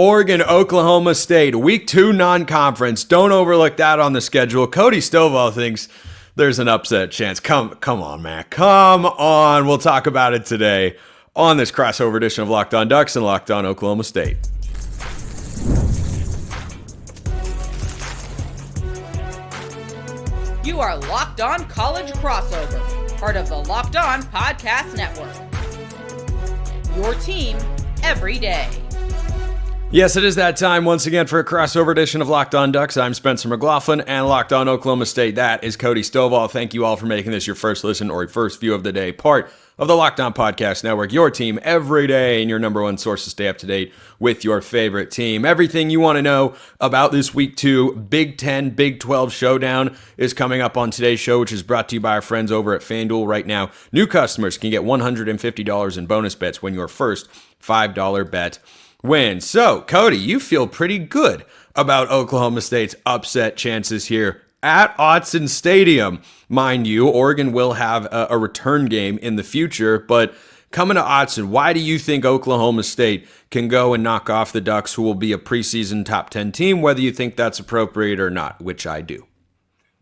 Oregon, Oklahoma State, week 2 non-conference. Don't overlook that on the schedule. Cody Stovall thinks there's an upset chance. Come on, man. Come on. We'll talk about it today on this crossover edition of Locked On Ducks and Locked On Oklahoma State. You are Locked On College Crossover, part of the Locked On Podcast Network. Your team every day. Yes, it is that time once again for a crossover edition of Locked On Ducks. I'm Spencer McLaughlin, and Locked On Oklahoma State. That is Cody Stovall. Thank you all for making this your first listen or your first view of the day, part of the Locked On Podcast Network, your team every day, and your number one source to stay up to date with your favorite team. Everything you want to know about this week 2 Big 10, Big 12 showdown is coming up on today's show, which is brought to you by our friends over at FanDuel. Right now, new customers can get $150 in bonus bets when your first $5 bet win. So, Cody, you feel pretty good about Oklahoma State's upset chances here at Autzen Stadium. Mind you, Oregon will have a return game in the future, but coming to Autzen, why do you think Oklahoma State can go and knock off the Ducks, who will be a preseason top 10 team, whether you think that's appropriate or not, which I do?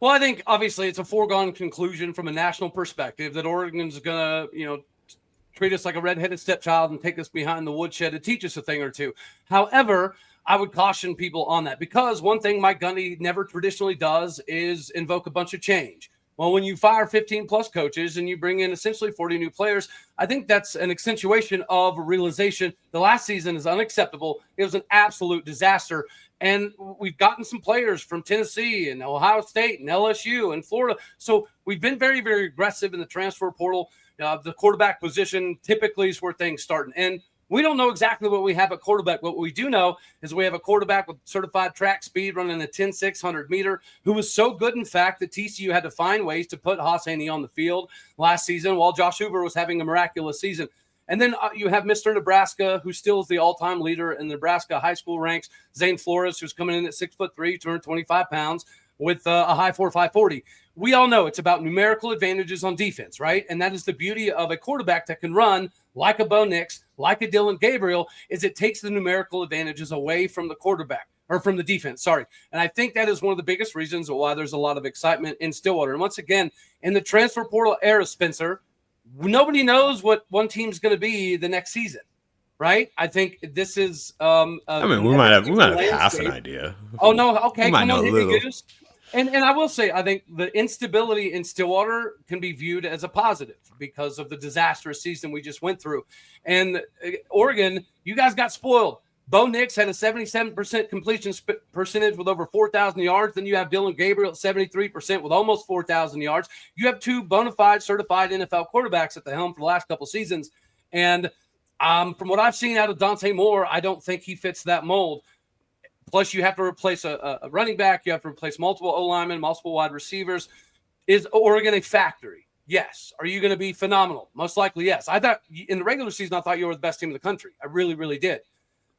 Well, I think obviously it's a foregone conclusion from a national perspective that Oregon's going to, treat us like a redheaded stepchild and take us behind the woodshed to teach us a thing or two. However, I would caution people on that because one thing Mike Gundy never traditionally does is invoke a bunch of change. Well, when you fire 15 plus coaches and you bring in essentially 40 new players, I think that's an accentuation of a realization. The last season is unacceptable. It was an absolute disaster. And we've gotten some players from Tennessee and Ohio State and LSU and Florida. So we've been very, very aggressive in the transfer portal. The quarterback position typically is where things start. And we don't know exactly what we have at quarterback. What we do know is we have a quarterback with certified track speed running a 10.600 meter who was so good, in fact, that TCU had to find ways to put Haas Haney on the field last season while Josh Hoover was having a miraculous season. And then you have Mr. Nebraska, who still is the all-time leader in the Nebraska high school ranks, Zane Flores, who's coming in at 6'3", 225 pounds, with a high 4.5 40. We all know it's about numerical advantages on defense, right? And that is the beauty of a quarterback that can run like a Bo Nix, like a Dylan Gabriel, is it takes the numerical advantages away from the quarterback, or from the defense, sorry. And I think that is one of the biggest reasons why there's a lot of excitement in Stillwater. And once again, in the transfer portal era, Spencer, nobody knows what one team's going to be the next season, right? I think this is we might have half an idea. Oh, no, okay, we might come know on, a little. And I will say, I think the instability in Stillwater can be viewed as a positive because of the disastrous season we just went through. And Oregon, you guys got spoiled. Bo Nix had a 77% completion percentage with over 4,000 yards. Then you have Dylan Gabriel at 73% with almost 4,000 yards. You have 2 bona fide certified NFL quarterbacks at the helm for the last couple seasons. And from what I've seen out of Dante Moore, I don't think he fits that mold. Plus, you have to replace a running back. You have to replace multiple O-linemen, multiple wide receivers. Is Oregon a factory? Yes. Are you going to be phenomenal? Most likely, yes. I thought in the regular season, I thought you were the best team in the country. I really, really did.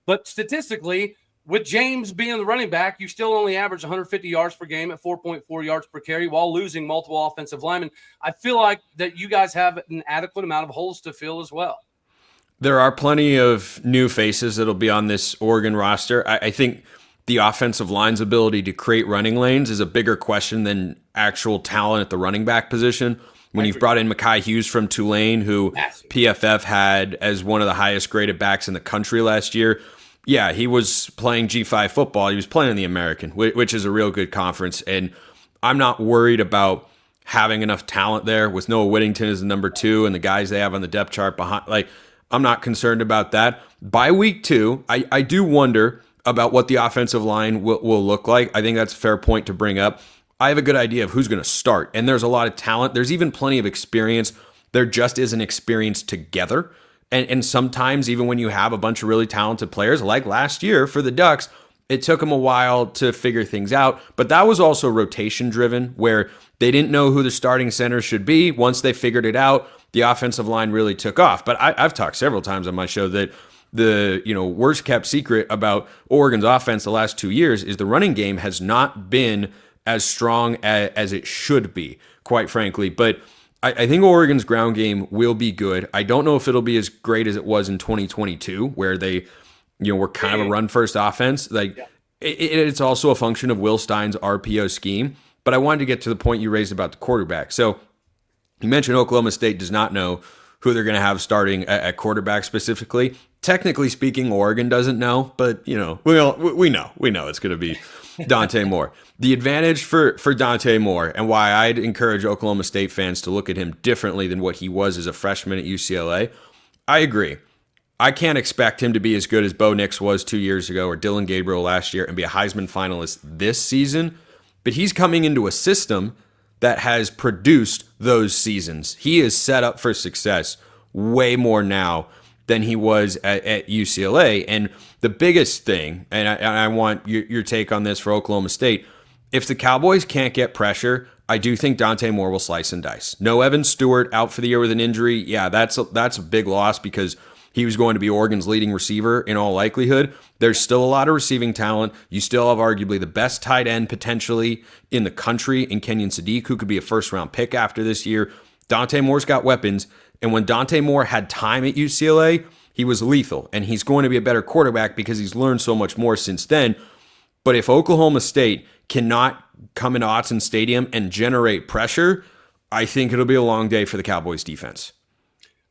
But statistically, with James being the running back, you still only average 150 yards per game at 4.4 yards per carry while losing multiple offensive linemen. I feel like that you guys have an adequate amount of holes to fill as well. There are plenty of new faces that'll be on this Oregon roster. I think the offensive line's ability to create running lanes is a bigger question than actual talent at the running back position. When you've brought in Mekhi Hughes from Tulane, who PFF had as one of the highest graded backs in the country last year, yeah, he was playing G5 football. He was playing in the American, which is a real good conference. And I'm not worried about having enough talent there with Noah Whittington as the number 2 and the guys they have on the depth chart behind. Like, I'm not concerned about that. By week 2, I do wonder about what the offensive line will look like. I think that's a fair point to bring up. I have a good idea of who's going to start, and there's a lot of talent. There's even plenty of experience. There just isn't experience together. And sometimes even when you have a bunch of really talented players, like last year for the Ducks, it took them a while to figure things out. But that was also rotation driven, where they didn't know who the starting center should be. Once they figured it out, the offensive line really took off. But I've talked several times on my show that the worst kept secret about Oregon's offense the last 2 years is the running game has not been as strong as it should be, quite frankly. But I think Oregon's ground game will be good. I don't know if it'll be as great as it was in 2022, where they we're kind of a run-first offense. Like, it's also a function of Will Stein's RPO scheme. But I wanted to get to the point you raised about the quarterback. So you mentioned Oklahoma State does not know who they're going to have starting at quarterback specifically. Technically speaking, Oregon doesn't know, but we know it's going to be Dante Moore. The advantage for Dante Moore, and why I'd encourage Oklahoma State fans to look at him differently than what he was as a freshman at UCLA, I agree. I can't expect him to be as good as Bo Nix was 2 years ago or Dylan Gabriel last year and be a Heisman finalist this season, but he's coming into a system that has produced those seasons. He is set up for success way more now than he was at UCLA. And the biggest thing, and I want your take on this for Oklahoma State, if the Cowboys can't get pressure, I do think Dante Moore will slice and dice. No Evan Stewart out for the year with an injury. Yeah, that's a big loss because he was going to be Oregon's leading receiver in all likelihood. There's still a lot of receiving talent. You still have arguably the best tight end potentially in the country in Kenyon Sadiq, who could be a first-round pick after this year. Dante Moore's got weapons, and when Dante Moore had time at UCLA, he was lethal, and he's going to be a better quarterback because he's learned so much more since then. But if Oklahoma State cannot come into Autzen Stadium and generate pressure, I think it'll be a long day for the Cowboys defense.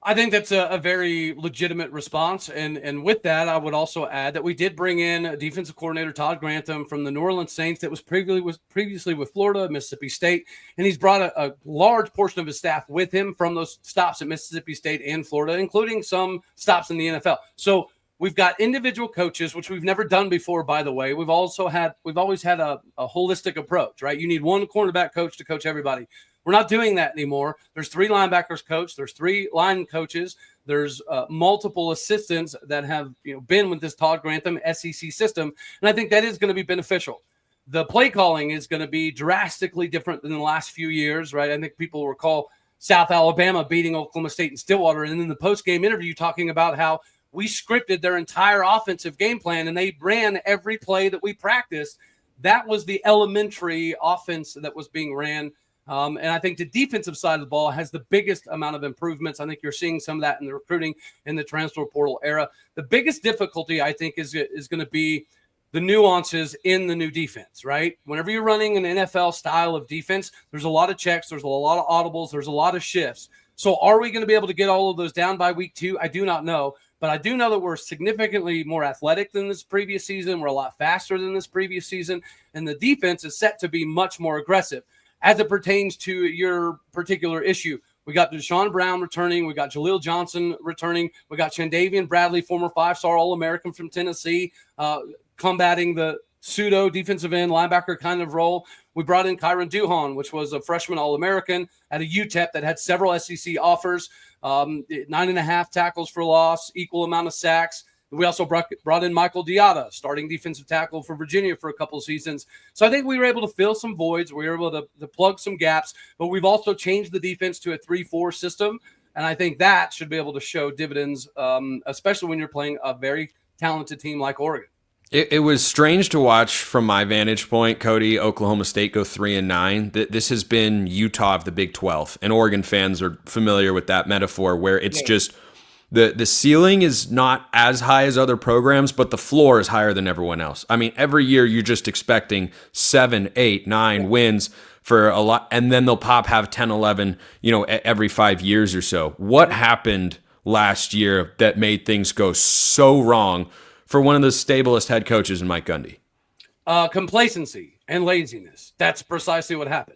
I think that's a very legitimate response. And with that, I would also add that we did bring in defensive coordinator Todd Grantham from the New Orleans Saints that was previously with Florida, Mississippi State. And he's brought a large portion of his staff with him from those stops at Mississippi State and Florida, including some stops in the NFL. So we've got individual coaches, which we've never done before, by the way. We've always had a holistic approach, right? You need one cornerback coach to coach everybody. We're not doing that anymore. There's 3 linebackers coach. There's 3 line coaches. There's multiple assistants that have been with this Todd Grantham SEC system, and I think that is going to be beneficial. The play calling is going to be drastically different than the last few years, right? I think people recall South Alabama beating Oklahoma State in Stillwater, and in the post-game interview talking about how we scripted their entire offensive game plan, and they ran every play that we practiced. That was the elementary offense that was being ran. And I think the defensive side of the ball has the biggest amount of improvements. I think you're seeing some of that in the recruiting in the transfer portal era. The biggest difficulty, I think, is going to be the nuances in the new defense, right? Whenever you're running an NFL style of defense, there's a lot of checks, there's a lot of audibles, there's a lot of shifts. So are we going to be able to get all of those down by week 2? I do not know. But I do know that we're significantly more athletic than this previous season. We're a lot faster than this previous season. And the defense is set to be much more aggressive. As it pertains to your particular issue, we got Deshaun Brown returning. We got Jaleel Johnson returning. We got Chandavian Bradley, former 5-star All-American from Tennessee, combating the pseudo defensive end linebacker kind of role. We brought in Kyron Duhon, which was a freshman All-American at a UTEP that had several SEC offers, 9.5 tackles for loss, equal amount of sacks. We also brought in Michael Diata, starting defensive tackle for Virginia for a couple of seasons. So I think we were able to fill some voids. We were able to plug some gaps, but we've also changed the defense to a 3-4 system. And I think that should be able to show dividends, especially when you're playing a very talented team like Oregon. It was strange to watch from my vantage point, Cody, Oklahoma State go 3-9. This has been Utah of the Big 12, and Oregon fans are familiar with that metaphor where it's just – The ceiling is not as high as other programs, but the floor is higher than everyone else. I mean, every year you're just expecting 7, 8, 9 wins for a lot, and then they'll have 10, 11, every 5 years or so. What happened last year that made things go so wrong for one of the stablest head coaches in Mike Gundy? Complacency and laziness. That's precisely what happened.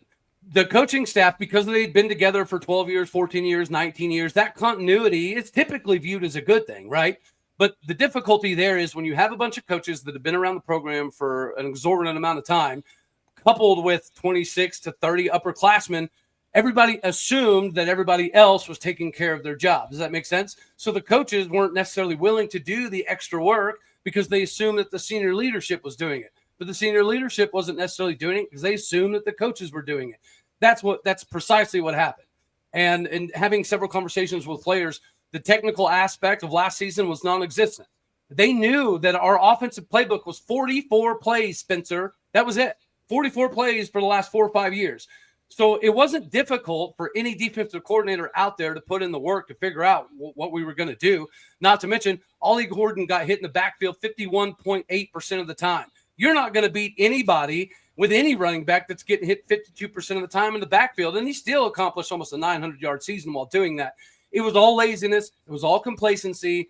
The coaching staff, because they'd been together for 12 years, 14 years, 19 years, that continuity is typically viewed as a good thing, right? But the difficulty there is when you have a bunch of coaches that have been around the program for an exorbitant amount of time, coupled with 26 to 30 upperclassmen, everybody assumed that everybody else was taking care of their job. Does that make sense? So the coaches weren't necessarily willing to do the extra work because they assumed that the senior leadership was doing it. But the senior leadership wasn't necessarily doing it because they assumed that the coaches were doing it. That's precisely what happened. And having several conversations with players, the technical aspect of last season was non-existent. They knew that our offensive playbook was 44 plays, Spencer. That was it. 44 plays for the last 4 or 5 years. So it wasn't difficult for any defensive coordinator out there to put in the work to figure out what we were going to do. Not to mention, Ollie Gordon got hit in the backfield 51.8% of the time. You're not going to beat anybody with any running back that's getting hit 52% of the time in the backfield. And he still accomplished almost a 900-yard season while doing that. It was all laziness. It was all complacency.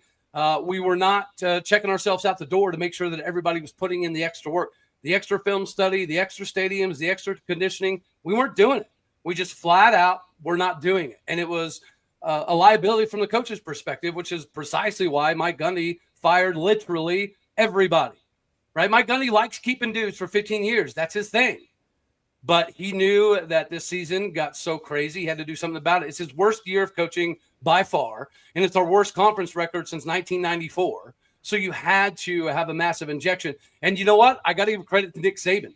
We were not checking ourselves out the door to make sure that everybody was putting in the extra work, the extra film study, the extra stadiums, the extra conditioning. We weren't doing it. We just flat out were not doing it. And it was a liability from the coach's perspective, which is precisely why Mike Gundy fired literally everybody, right? Mike Gundy likes keeping dudes for 15 years. That's his thing. But he knew that this season got so crazy, he had to do something about it. It's his worst year of coaching by far, and it's our worst conference record since 1994. So you had to have a massive injection. And you know what? I got to give credit to Nick Saban.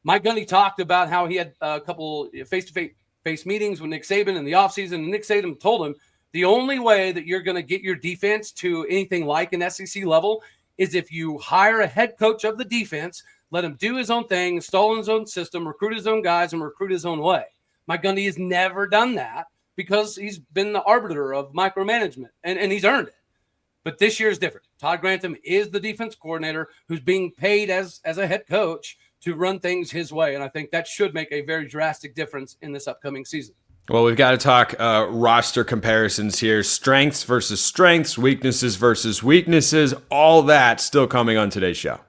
Mike Gundy talked about how he had a couple face-to-face meetings with Nick Saban in the offseason, and Nick Saban told him the only way that you're going to get your defense to anything like an SEC level is if you hire a head coach of the defense, let him do his own thing, install his own system, recruit his own guys, and recruit his own way. Mike Gundy has never done that because he's been the arbiter of micromanagement, and he's earned it. But this year is different. Todd Grantham is the defense coordinator who's being paid as a head coach to run things his way, and I think that should make a very drastic difference in this upcoming season. Well, we've got to talk roster comparisons here. Strengths versus strengths, weaknesses versus weaknesses, all that still coming on today's show.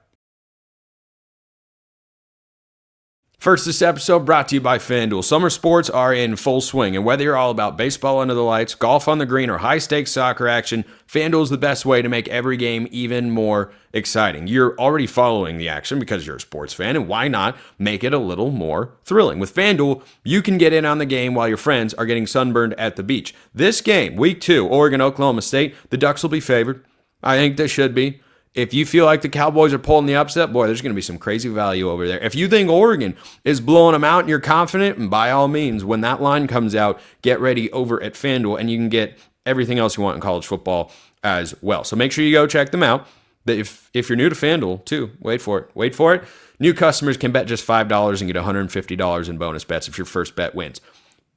First, this episode brought to you by FanDuel. Summer sports are in full swing, and whether you're all about baseball under the lights, golf on the green, or high-stakes soccer action, FanDuel is the best way to make every game even more exciting. You're already following the action because you're a sports fan, and why not make it a little more thrilling? With FanDuel, you can get in on the game while your friends are getting sunburned at the beach. This game, Week 2, Oregon-Oklahoma State, the Ducks will be favored. I think they should be. If you feel like the Cowboys are pulling the upset, boy, there's going to be some crazy value over there. If you think Oregon is blowing them out and you're confident, and by all means, when that line comes out, get ready over at FanDuel, and you can get everything else you want in college football as well. So make sure you go check them out. If you're new to FanDuel, too, wait for it. New customers can bet just $5 and get $150 in bonus bets if your first bet wins.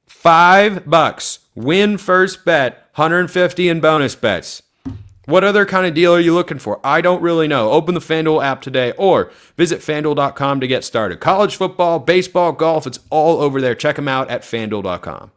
$5. Win first bet, $150 in bonus bets. What other kind of deal are you looking for? I don't really know. Open the FanDuel app today or visit FanDuel.com to get started. College football, baseball, golf, it's all over there. Check them out at FanDuel.com.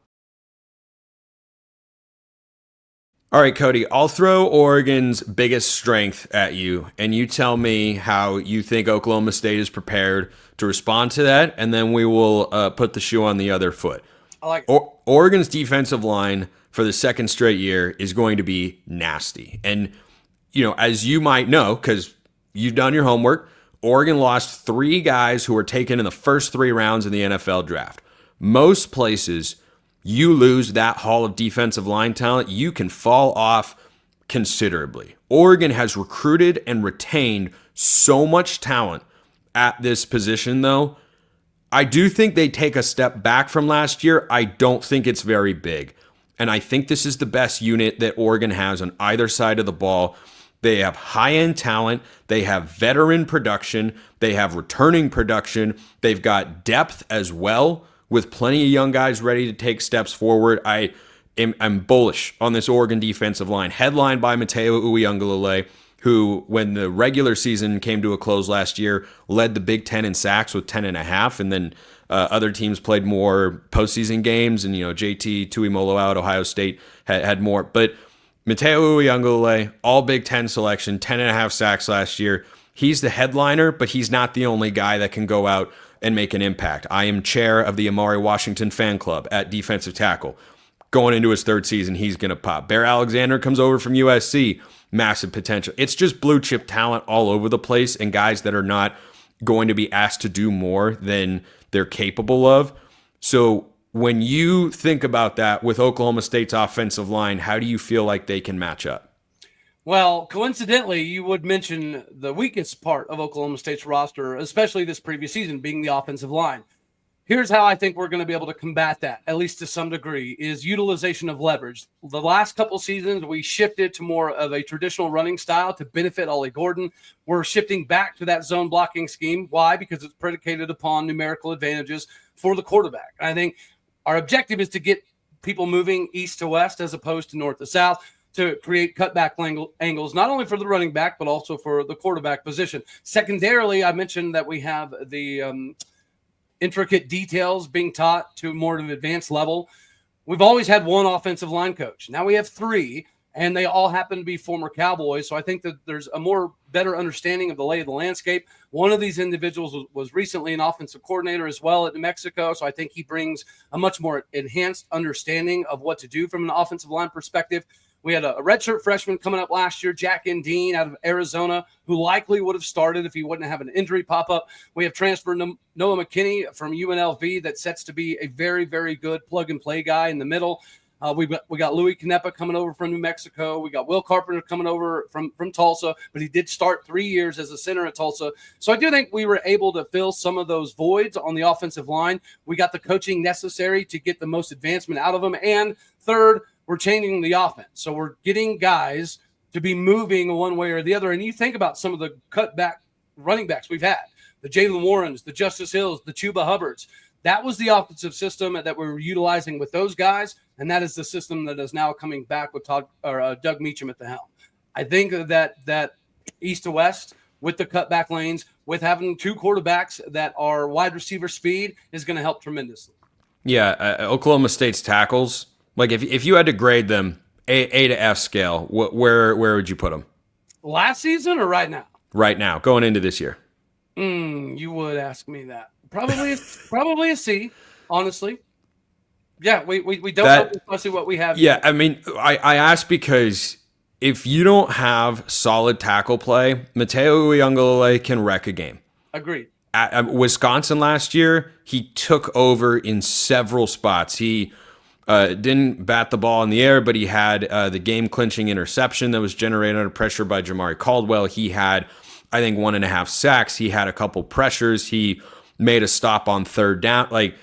All right, Cody, I'll throw Oregon's biggest strength at you, and you tell me how you think Oklahoma State is prepared to respond to that, and then we will put the shoe on the other foot. I like Oregon's defensive line for the second straight year is going to be nasty. And, as you might know, because you've done your homework, Oregon lost 3 guys who were taken in the first 3 rounds in the NFL draft. Most places, you lose that haul of defensive line talent, you can fall off considerably. Oregon has recruited and retained so much talent at this position, though. I do think they take a step back from last year. I don't think it's very big. And I think this is the best unit that Oregon has on either side of the ball. They have high-end talent. They have veteran production. They have returning production. They've got depth as well, with plenty of young guys ready to take steps forward. I'm bullish on this Oregon defensive line, headlined by Mateo Uiagalelei, who, when the regular season came to a close last year, led the Big Ten in sacks with 10.5, and then other teams played more postseason games, and JT Tuimoloau out Ohio State had more. But Mateo Uiagalelei, all Big Ten selection, 10.5 sacks last year. He's the headliner, but he's not the only guy that can go out and make an impact. I am chair of the Amari Washington fan club at defensive tackle. Going into his 3rd season, he's going to pop. Bear Alexander comes over from USC. Massive potential. It's just blue chip talent all over the place, and guys that are not going to be asked to do more than they're capable of. So when you think about that with Oklahoma State's offensive line, how do you feel like they can match up? Well, coincidentally, you would mention the weakest part of Oklahoma State's roster, especially this previous season, being the offensive line. Here's how I think we're going to be able to combat that, at least to some degree, is utilization of leverage. The last couple seasons, we shifted to more of a traditional running style to benefit Ollie Gordon. We're shifting back to that zone blocking scheme. Why? Because it's predicated upon numerical advantages for the quarterback. I think our objective is to get people moving east to west as opposed to north to south, to create cutback angles, not only for the running back, but also for the quarterback position. Secondarily, I mentioned that we have the intricate details being taught to more of an advanced level. We've always had one offensive line coach. Now we have three, and they all happen to be former Cowboys. So I think that there's a more better understanding of the lay of the landscape. One of these individuals was recently an offensive coordinator as well at New Mexico. So I think he brings a much more enhanced understanding of what to do from an offensive line perspective. We had a redshirt freshman coming up last year, Jack Dean out of Arizona, who likely would have started if he wouldn't have an injury pop up. We have transferred Noah McKinney from UNLV that sets to be a very, very good plug-and-play guy in the middle. We got Louis Canepa coming over from New Mexico. We got Will Carpenter coming over from Tulsa, but he did start 3 years as a center at Tulsa. So I do think we were able to fill some of those voids on the offensive line. We got the coaching necessary to get the most advancement out of them. And third, we're changing the offense. So we're getting guys to be moving one way or the other. And you think about some of the cutback running backs we've had, the Jalen Warrens, the Justice Hills, the Chuba Hubbards. That was the offensive system that we were utilizing with those guys, and that is the system that is now coming back with Doug Meacham at the helm. I think that east to west with the cutback lanes, with having two quarterbacks that are wide receiver speed, is going to help tremendously. Yeah, Oklahoma State's tackles, like if you had to grade them A to F scale, where would you put them? Last season or right now? Right now, going into this year. You would ask me that. Probably a C, honestly. Yeah, we don't know especially what we have. Yeah, I mean, I asked because if you don't have solid tackle play, Mateo Uiagalelei can wreck a game. Agreed. At Wisconsin last year, he took over in several spots. He didn't bat the ball in the air, but he had the game-clinching interception that was generated under pressure by Jamari Caldwell. He had, I think, 1.5 sacks. He had a couple pressures. He made a stop on third down. Like,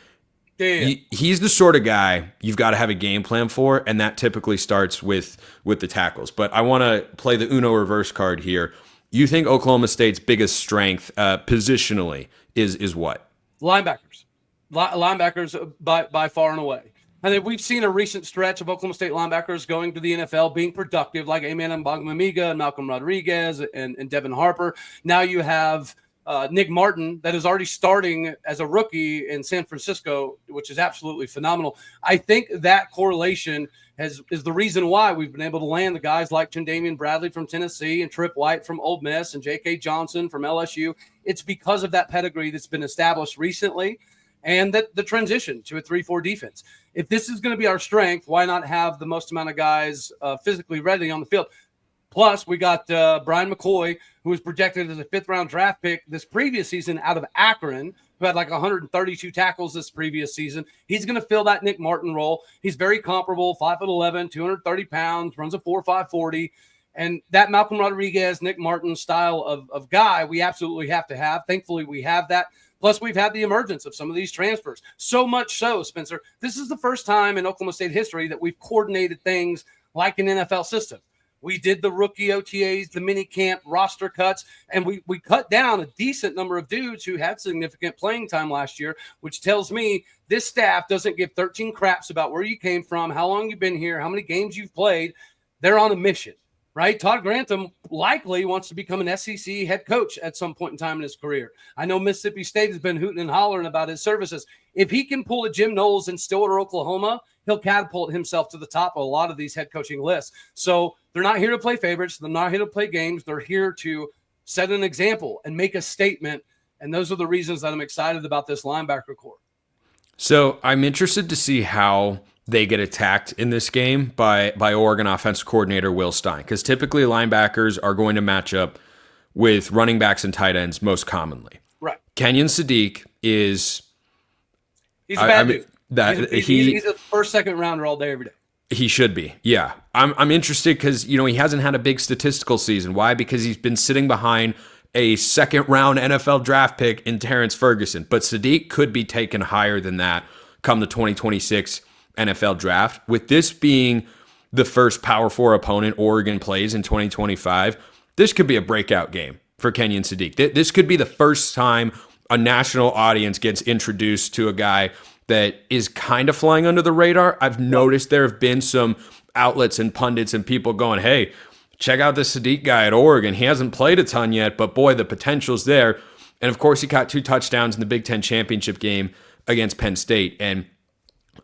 he's the sort of guy you've got to have a game plan for, and that typically starts with the tackles. But I want to play the Uno reverse card here. You think Oklahoma State's biggest strength positionally is what? Linebackers. Linebackers by far and away. I think we've seen a recent stretch of Oklahoma State linebackers going to the NFL, being productive, like Amen Mbangmamiga and Malcolm Rodriguez and Devin Harper. Now you have Nick Martin that is already starting as a rookie in San Francisco, which is absolutely phenomenal. I think that correlation is the reason why we've been able to land the guys like Chandamian Bradley from Tennessee and Trip White from Ole Miss and J.K. Johnson from LSU. It's because of that pedigree that's been established recently, and that the transition to a 3-4 defense. If this is going to be our strength, why not have the most amount of guys physically ready on the field? Plus, we got Brian McCoy, who was projected as a 5th-round draft pick this previous season out of Akron, who had like 132 tackles this previous season. He's going to fill that Nick Martin role. He's very comparable, 5'11", 230 pounds, runs a 4.5 40. And that Malcolm Rodriguez, Nick Martin style of guy we absolutely have to have. Thankfully, we have that. Plus, we've had the emergence of some of these transfers. So much so, Spencer, this is the first time in Oklahoma State history that we've coordinated things like an NFL system. We did the rookie OTAs, the mini camp, roster cuts, and we cut down a decent number of dudes who had significant playing time last year, which tells me this staff doesn't give 13 craps about where you came from, how long you've been here, how many games you've played. They're on a mission. Right? Todd Grantham likely wants to become an SEC head coach at some point in time in his career. I know Mississippi State has been hooting and hollering about his services. If he can pull a Jim Knowles in Stillwater, Oklahoma, he'll catapult himself to the top of a lot of these head coaching lists. So they're not here to play favorites. They're not here to play games. They're here to set an example and make a statement. And those are the reasons that I'm excited about this linebacker core. So I'm interested to see how they get attacked in this game by Oregon offensive coordinator Will Stein, because typically linebackers are going to match up with running backs and tight ends most commonly. Right. Kenyon Sadiq is he's a bad dude. He's a first, second rounder all day, every day. He should be. Yeah. I'm interested because, he hasn't had a big statistical season. Why? Because he's been sitting behind a second-round NFL draft pick in Terrence Ferguson. But Sadiq could be taken higher than that come the 2026 NFL draft. With this being the first Power 4 opponent Oregon plays in 2025, this could be a breakout game for Kenyon Sadiq. This could be the first time a national audience gets introduced to a guy that is kind of flying under the radar. I've noticed there have been some outlets and pundits and people going, hey, check out this Sadiq guy at Oregon. He hasn't played a ton yet, but boy, the potential's there. And of course, he caught 2 touchdowns in the Big Ten championship game against Penn State. And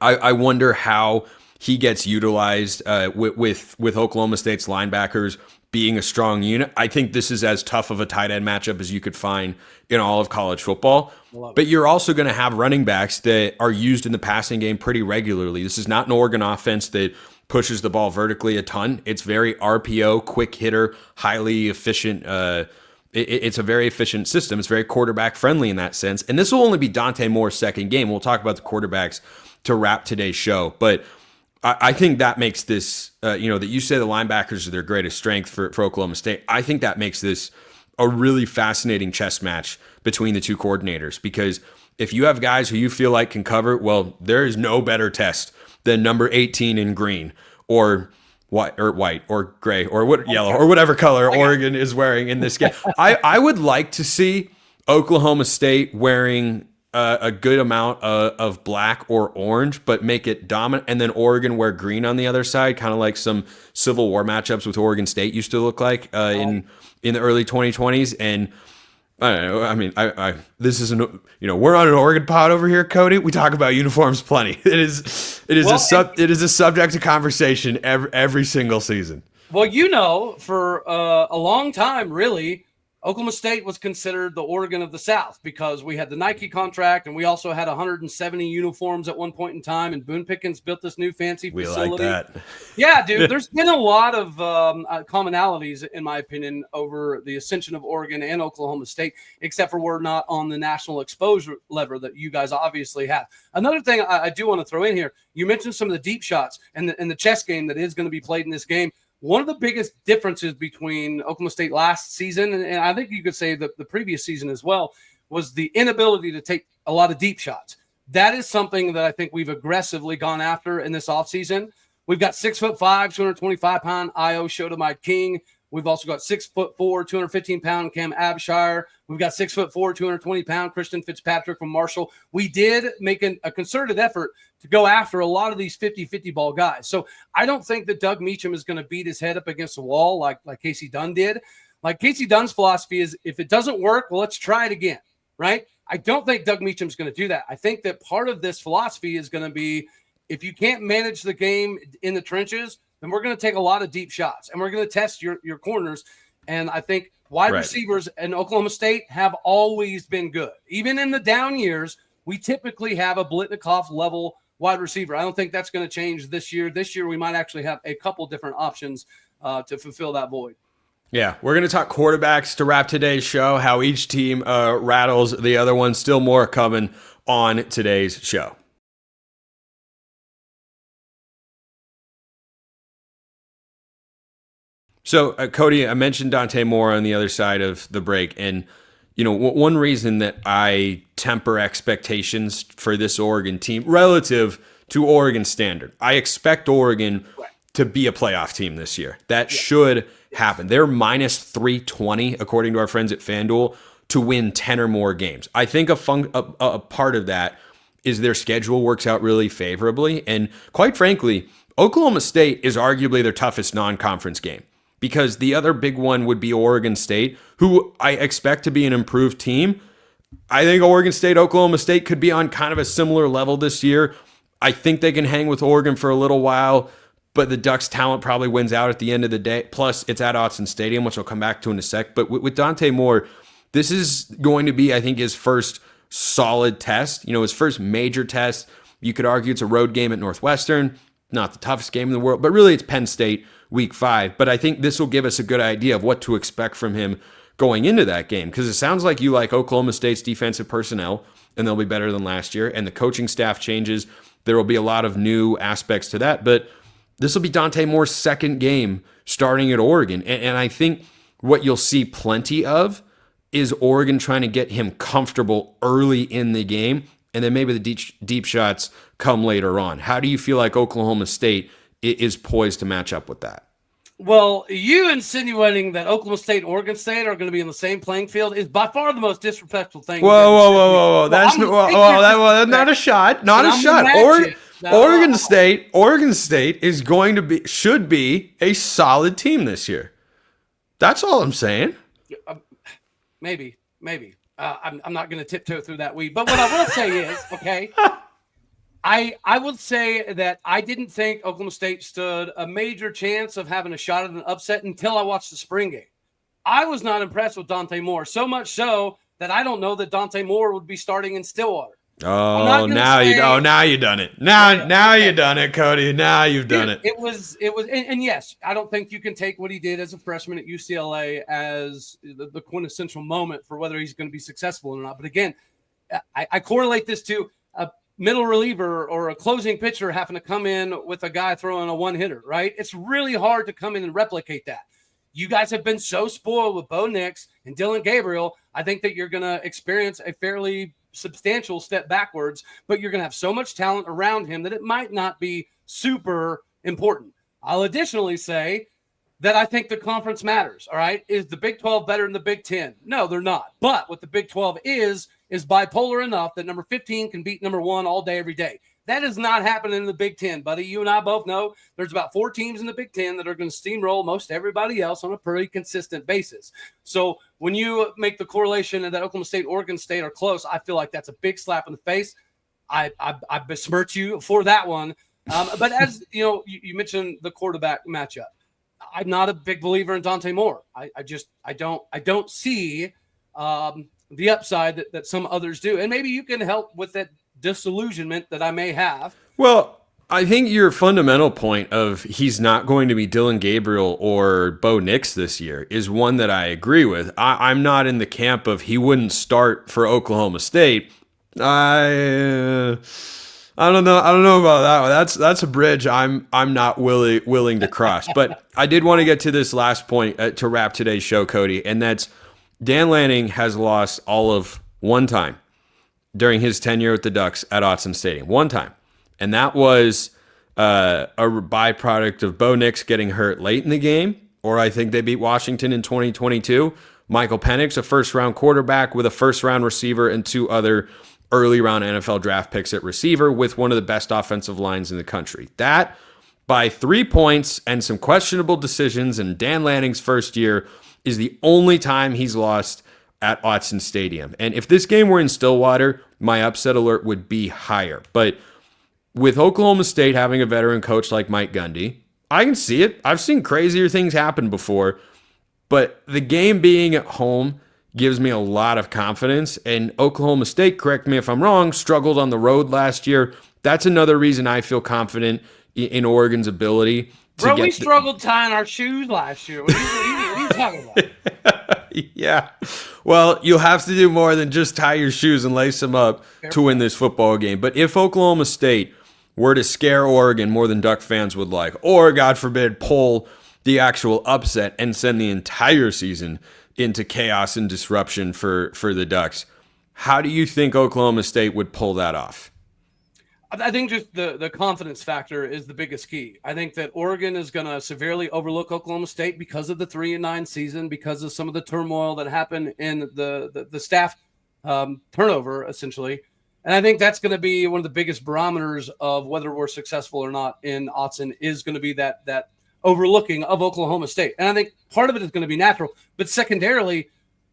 I wonder how he gets utilized with Oklahoma State's linebackers being a strong unit. I think this is as tough of a tight end matchup as you could find in all of college football. But you're also going to have running backs that are used in the passing game pretty regularly. This is not an Oregon offense that pushes the ball vertically a ton. It's very RPO, quick hitter, highly efficient. It's a very efficient system. It's very quarterback friendly in that sense. And this will only be Dante Moore's second game. We'll talk about the quarterbacks to wrap today's show. But I think that makes this, that you say the linebackers are their greatest strength for Oklahoma State. I think that makes this a really fascinating chess match between the two coordinators, because if you have guys who you feel like can cover, well, there is no better test than number 18 in green or white or gray or yellow or whatever color Oregon is wearing in this game. I would like to see Oklahoma State wearing a good amount of black or orange, but make it dominant, and then Oregon wear green on the other side, kind of like some Civil War matchups with Oregon State used to look like in the early 2020s. And I don't know. I mean, this isn't, we're on an Oregon pod over here, Cody. We talk about uniforms plenty. It is a subject of conversation every single season. Well, for a long time, really, Oklahoma State was considered the Oregon of the South because we had the Nike contract and we also had 170 uniforms at one point in time. And Boone Pickens built this new fancy facility. We like that. Yeah, dude. There's been a lot of commonalities, in my opinion, over the ascension of Oregon and Oklahoma State, except for we're not on the national exposure lever that you guys obviously have. Another thing I do want to throw in here, you mentioned some of the deep shots and the chess game that is going to be played in this game. One of the biggest differences between Oklahoma State last season, and I think you could say the previous season as well, was the inability to take a lot of deep shots. That is something that I think we've aggressively gone after in this offseason. We've got 6'5", 225-pound Io Shotomai King. We've also got 6'4", 215-pound Cam Abshire. We've got 6'4", 220-pound Christian Fitzpatrick from Marshall. We did make a concerted effort to go after a lot of these 50-50 ball guys. So I don't think that Doug Meacham is going to beat his head up against the wall like Casey Dunn did. Like Casey Dunn's philosophy is, if it doesn't work, well, let's try it again, right? I don't think Doug Meacham's going to do that. I think that part of this philosophy is going to be, if you can't manage the game in the trenches, then we're going to take a lot of deep shots and we're going to test your corners. And I think wide receivers in Oklahoma State have always been good. Even in the down years, we typically have a Blitnikoff level wide receiver. I don't think that's going to change this year. This year, we might actually have a couple different options to fulfill that void. Yeah, we're going to talk quarterbacks to wrap today's show, how each team rattles the other one. Still more coming on today's show. So, Cody, I mentioned Dante Moore on the other side of the break, and one reason that I temper expectations for this Oregon team relative to Oregon standard, I expect Oregon to be a playoff team this year. That should happen. They're minus 320, according to our friends at FanDuel, to win 10 or more games. I think a part of that is their schedule works out really favorably, and quite frankly, Oklahoma State is arguably their toughest non-conference game, because the other big one would be Oregon State, who I expect to be an improved team. I think Oregon State, Oklahoma State could be on kind of a similar level this year. I think they can hang with Oregon for a little while, but the Ducks' talent probably wins out at the end of the day. Plus, it's at Autzen Stadium, which I'll come back to in a sec. But with Dante Moore, this is going to be, I think, his first solid test. His first major test. You could argue it's a road game at Northwestern, not the toughest game in the world, but really it's Penn State week 5. But I think this will give us a good idea of what to expect from him going into that game, because it sounds like you like Oklahoma State's defensive personnel, and they'll be better than last year, and the coaching staff changes. There will be a lot of new aspects to that, but this will be Dante Moore's second game starting at Oregon. And I think what you'll see plenty of is Oregon trying to get him comfortable early in the game, and then maybe the deep shots come later on? How do you feel like Oklahoma State is poised to match up with that? Well, you insinuating that Oklahoma State and Oregon State are going to be in the same playing field is by far the most disrespectful thing. Whoa. That's not a shot. Not a shot. Oregon State should be a solid team this year. That's all I'm saying. Maybe. I'm not going to tiptoe through that weed. But what I will say is, okay, I would say that I didn't think Oklahoma State stood a major chance of having a shot at an upset until I watched the spring game. I was not impressed with Dante Moore, so much so that I don't know that Dante Moore would be starting in Stillwater. Now you've done it. Now you've done it, Cody. Now you've done it. It was, and yes, I don't think you can take what he did as a freshman at UCLA as the quintessential moment for whether he's going to be successful or not. But again, I correlate this to a middle reliever or a closing pitcher having to come in with a guy throwing a one-hitter, right? It's really hard to come in and replicate that. You guys have been so spoiled with Bo Nix and Dylan Gabriel. I think that you're going to experience a fairly substantial step backwards, but you're going to have so much talent around him that it might not be super important. I'll additionally say that I think the conference matters, all right? Is the Big 12 better than the Big 10? No, they're not. But what the Big 12 is bipolar enough that number 15 can beat number 1 all day, every day. That is not happening in the Big 10, buddy. You and I both know there's about 4 teams in the Big 10 that are going to steamroll most everybody else on a pretty consistent basis. So when you make the correlation that Oklahoma State, Oregon State are close, I feel like that's a big slap in the face. I besmirch you for that one. But as you know, you mentioned the quarterback matchup. I'm not a big believer in Dante Moore. I don't see the upside that some others do. And maybe you can help with that disillusionment that I may have. Well, I think your fundamental point of he's not going to be Dylan Gabriel or Bo Nix this year is one that I agree with. I'm not in the camp of he wouldn't start for Oklahoma State. I don't know about that one. That's a bridge I'm not willing to cross. But I did want to get to this last point to wrap today's show, Cody, and that's Dan Lanning has lost all of one time during his tenure with the Ducks at Autzen Stadium. One time. And that was a byproduct of Bo Nix getting hurt late in the game, or I think they beat Washington in 2022. Michael Penix, a first-round quarterback with a first-round receiver and 2 other early-round NFL draft picks at receiver with one of the best offensive lines in the country. That, by 3 points and some questionable decisions in Dan Lanning's first year, is the only time he's lost at Autzen Stadium. And if this game were in Stillwater, my upset alert would be higher. But with Oklahoma State having a veteran coach like Mike Gundy, I can see it. I've seen crazier things happen before. But the game being at home gives me a lot of confidence. And Oklahoma State, correct me if I'm wrong, struggled on the road last year. That's another reason I feel confident in Oregon's ability to we struggled tying our shoes last year. What are you talking about? Yeah. Well, you'll have to do more than just tie your shoes and lace them up to win this football game. But if Oklahoma State were to scare Oregon more than Duck fans would like, or God forbid, pull the actual upset and send the entire season into chaos and disruption for the Ducks, how do you think Oklahoma State would pull that off? I think just the confidence factor is the biggest key. I think that Oregon is going to severely overlook Oklahoma State because of the 3-9 season, because of some of the turmoil that happened in the staff turnover, essentially. And I think that's going to be one of the biggest barometers of whether we're successful or not in Autzen is going to be that overlooking of Oklahoma State. And I think part of it is going to be natural, but secondarily,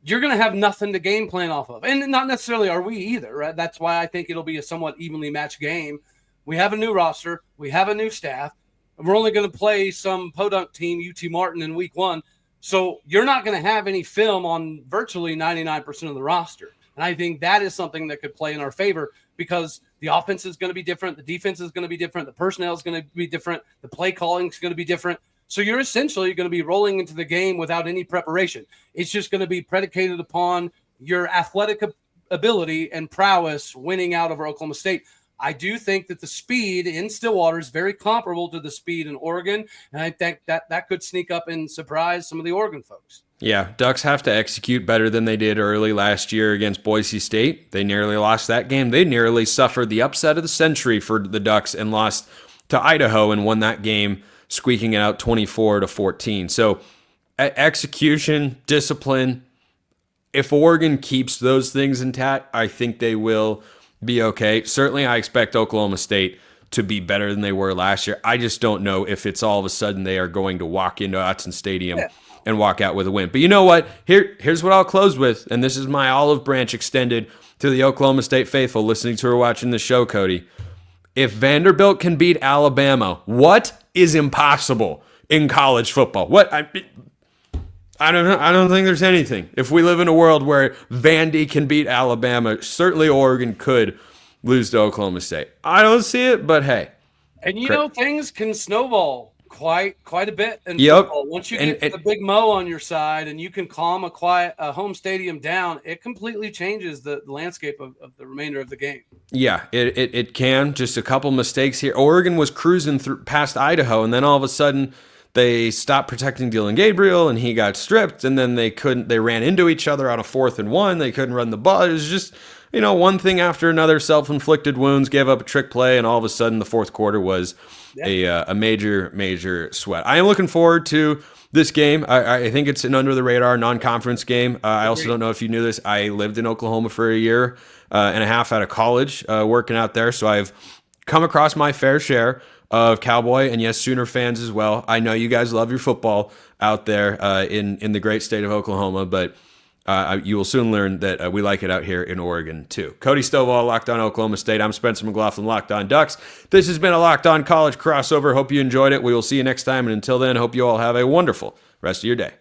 you're going to have nothing to game plan off of. And not necessarily are we either, right? That's why I think it'll be a somewhat evenly matched game. We have a new roster. We have a new staff. And we're only going to play some podunk team, UT Martin, in week 1. So you're not going to have any film on virtually 99% of the roster. And I think that is something that could play in our favor because the offense is going to be different. The defense is going to be different. The personnel is going to be different. The play calling is going to be different. So you're essentially going to be rolling into the game without any preparation. It's just going to be predicated upon your athletic ability and prowess winning out over Oklahoma State. I do think that the speed in Stillwater is very comparable to the speed in Oregon, and I think that could sneak up and surprise some of the Oregon folks. Yeah, Ducks have to execute better than they did early last year against Boise State. They nearly lost that game. They nearly suffered the upset of the century for the Ducks and lost to Idaho and won that game, squeaking it out 24-14. So execution, discipline, if Oregon keeps those things intact, I think they will be okay. Certainly, I expect Oklahoma State to be better than they were last year. I just don't know if it's all of a sudden they are going to walk into Autzen Stadium and walk out with a win. But you know what? Here's what I'll close with, and this is my olive branch extended to the Oklahoma State faithful listening to or watching the show, Cody. If Vanderbilt can beat Alabama, what is impossible in college football? I don't know. I don't think there's anything. If we live in a world where Vandy can beat Alabama, certainly Oregon could lose to Oklahoma State. I don't see it, but hey. And you know, things can snowball quite a bit in football. Once you get the big Mo on your side and you can calm a home stadium down, it completely changes the landscape of the remainder of the game. Yeah, it can. Just a couple mistakes here. Oregon was cruising past Idaho, and then all of a sudden they stopped protecting Dylan Gabriel, and he got stripped, and then they ran into each other on a 4th and 1. They couldn't run the ball. It was just, one thing after another, self-inflicted wounds, gave up a trick play, and all of a sudden the fourth quarter was a major sweat. I am looking forward to this game. I think it's an under-the-radar non-conference game. I also don't know if you knew this. I lived in Oklahoma for a year and a half out of college working out there, so I've come across my fair share of Cowboy and yes, Sooner fans as well. I know you guys love your football out there in the great state of Oklahoma, but you will soon learn that we like it out here in Oregon too. Cody Stovall, Locked On Oklahoma State. I'm Spencer McLaughlin, Locked On Ducks. This has been a Locked On College crossover. Hope you enjoyed it. We will see you next time, and until then, hope you all have a wonderful rest of your day.